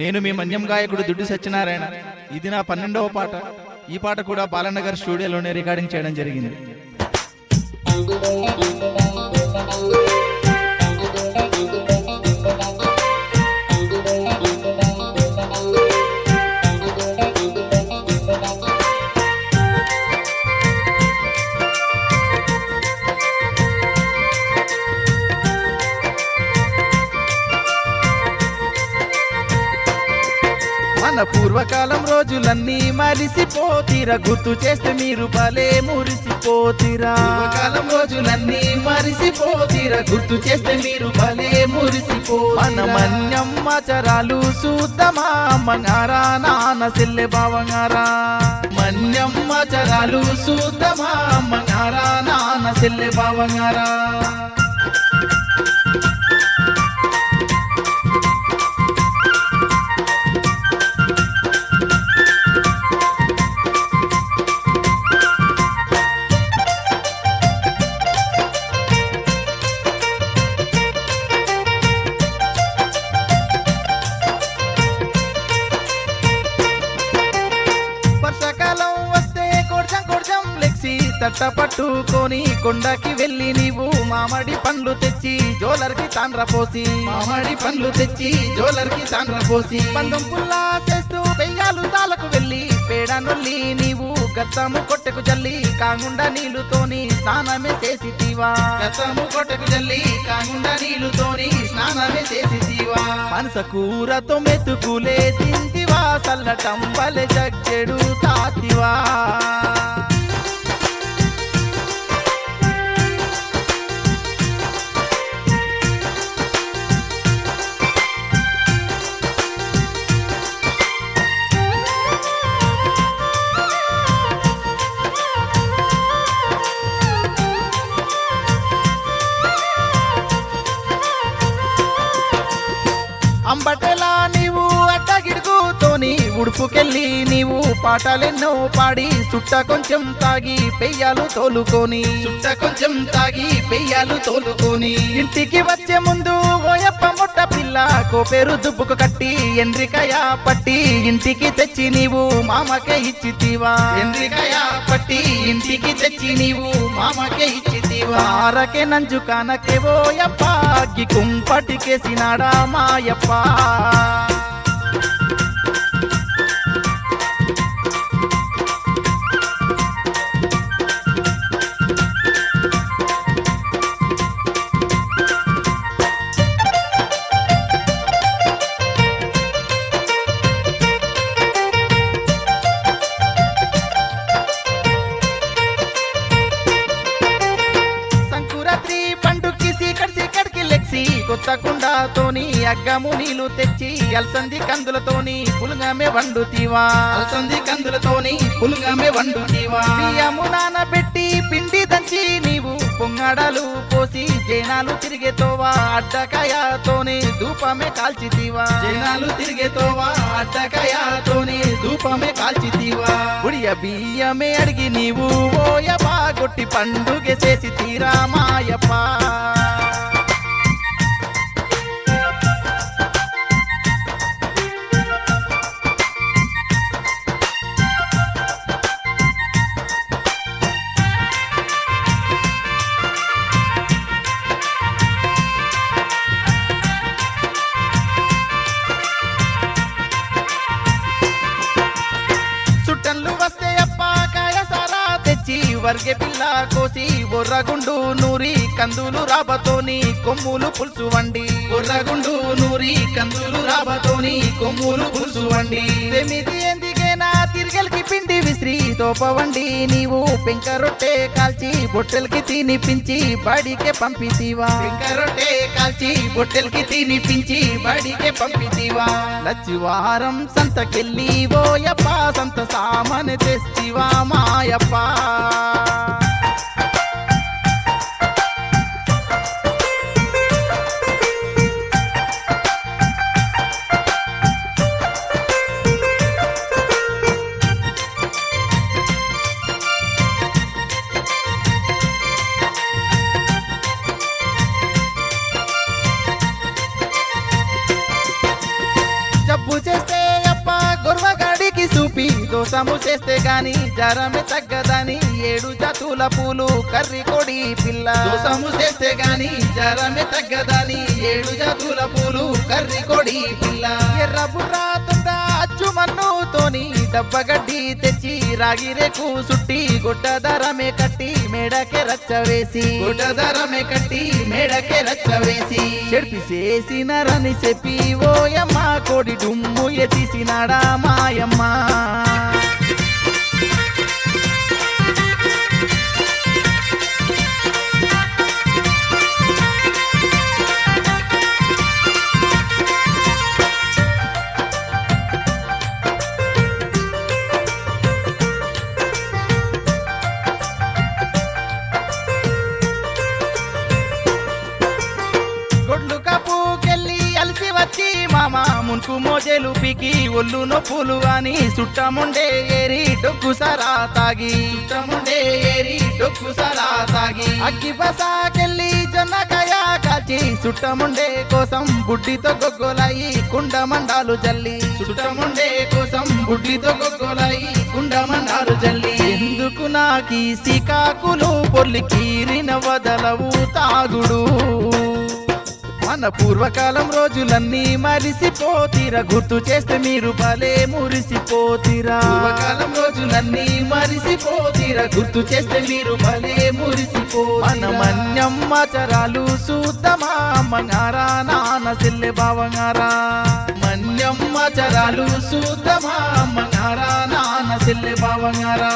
నేను మీ మన్యం గాయకుడు దుడ్డు సత్యనారాయణ. ఇది నా 12వ పాట. ఈ పాట కూడా బాలనగర్ స్టూడియోలోనే రికార్డింగ్ చేయడం జరిగింది. మన పూర్వకాలం రోజులన్నీ మరిసిపోతీరా, గుర్తు చేస్తే మీరు భలే మురిసిపోతీరా. పూర్వకాలం రోజులన్నీ మరిసిపోతీరా, గుర్తు చేస్తే మీరు భలే మురిసిపో. మన మన్యమ్మాచరాలు చూద్దామా అమ్మగారా, నాన్న సెల్లె బావగారా. మన్యమ్మాచరాలు చూద్దామా అమ్మగారా, నాన్న సెల్లె బావగారా. తట్ట పట్టుకొని కొండకి వెళ్ళి నీవు మామిడి పండ్లు తెచ్చి జోలర్కి తాండ్ర పోసి, మామిడి పండ్లు తెచ్చి జోలర్కి తాండ్ర పోసి, పందం పుల్లా చేస్తూ పెయ్యాలు తాలకు వెళ్ళి పేడ నొల్లి నీవు గత్తము కొట్టెకు జల్లి కాగుండా నీళ్లుతోని స్నానమే చేసితివా. గత్తము కొట్టెకు జల్లి కాగుండా నీళ్లుతోని స్నానమే చేసితివా. మనస కూరతో మెతుకులే తింటివా, చల్లటంబలే జగ్గెడు తాతివా. అంబటెలా నీవు అడ్డగిడుగుతోని ఉడుపుకెళ్ళి నీవు పాటలెన్నో పాడి చుట్ట కొంచెం తాగి పెయ్యాలు తోలుకొని, చుట్ట కొంచెం తాగి పెయ్యాలు తోలుకొని, ఇంటికి వచ్చే ముందు ఓయప్ప మొట్ట పిల్ల కోపేరు దుబ్బుకు కట్టి ఎండ్రికాయ పట్టి ఇంటికి తెచ్చి నీవు మామకే ఇచ్చితివా. ఎండ్రికాయ పట్టి ఇంటికి తెచ్చి నీవు మామకే ఇచ్చితివా. ఆరకే నంజు కానకే ఓయప్ప అగ్గి కుంపటికేసినాడా మాయప్ప. కొత్త కుండతోని అగ్గము నీళ్లు తెచ్చి అల్సంది కందులతోని పులుగమే వండుతీవా. అల్సంది కందులతోని పులుగమే వండుతీవా. బియ్యము నానబెట్టి పిండి దంచి నీవు పొంగడాలు పోసి జైనాలు తిరిగేతోవా. అడ్డకాయతోని ధూపమే కాల్చితీవా. జైనాలు తిరిగేతోవా అడ్డకాయతోని ధూపమే కాల్చితీవా. ఉడియ బియ్యమే అడిగి నీవు ఓయప్ప గొట్టి పండుగ చేసి తీరా మాయప్ప. వర్గె పిల్ల కోసి బొర్రగుండు నూరి కందులు రాబతోని కొమ్ములు పులుసు వండి, బొర్రగుండు నూరి కందులు రాబతోని కొమ్ములు పులుసు వండి, తెమిది ఎందుకేనా తిరిగెలకి పిండి విసిరి తోపవండి నీవు పెంక రొట్టె కాల్చి బొట్టెలకి తినిపించి బడికే పంపితీవా. పెంక రొట్టె కాల్చి బొట్టెలకి తినిపించి బడికే పంపితీవా. లచ్చివారం సంతకెళ్ళి ఓయప్ప సంత సామాన్ తెస్తివా మాయప్ప. ఉప్పు చేస్తే అప్ప గొర్వగాడికి చూపి దోసము చేస్తే గాని జరమే తగ్గదని 7 జాతుల పూలు కర్రి కొడి పిల్ల దోసము చేస్తే గాని జరమే తగ్గదని 7 జాతుల పూలు కర్రి కొడి పిల్ల ఎర్ర బుర్రా తుండ అచ్చు మన్నుతోని దబ్బగడ్డి తెచ్చి రాగి రేకు సుట్టి గుడ్డదరమే కట్టి మేడకే రచ్చవేసి గుడ్డదరమే కట్టి మేడకే రచ్చవేసి చెడిపి చేసినరని చెప్పి ఓయమ్మ కోడి డుమ్ము ఎత్తిసినాడా మాయమ్మ గొడ్లు కప్పుకెళ్ళి అలసి వచ్చి మామ మున్కు మోజేలు పీకి ఒళ్ళు నొప్పులు అని సుట్టముండే ఏరి డొక్కు సరా తాగి సుట్టముండే ఏరి డొక్కు సరా తాగి అగ్గి బసాకెళ్ళి జొన్నకాయ కాల్చి సుట్టముండే కోసం బుడ్డితో గొగ్గోలాయి కుండ మండాలు జల్లి సుట్టముండే కోసం బుడ్డితో గొగ్గోలాయి కుండ మండాలు జల్లి ఎందుకు నాకీ సికాకులు పొర్లికీరిన వదలవు తాగుడు మన పూర్వకాలం రోజులన్నీ మరిసిపోతీరా గుర్తు చేస్తే మీరు భలే మురిసిపోతీరా పూర్వకాలం రోజులన్నీ మరిసిపోతీరా గుర్తు చేస్తే మీరు భలే మురిసిపోతీరా మన మన్యమ్మాచరాలు చూద్దామా అమ్మగారా నాన్న సెల్లె బావంగారా మన్యమ్మాచరాలు చూద్దామా అమ్మగారా నాన్న సెల్లె బావంగారా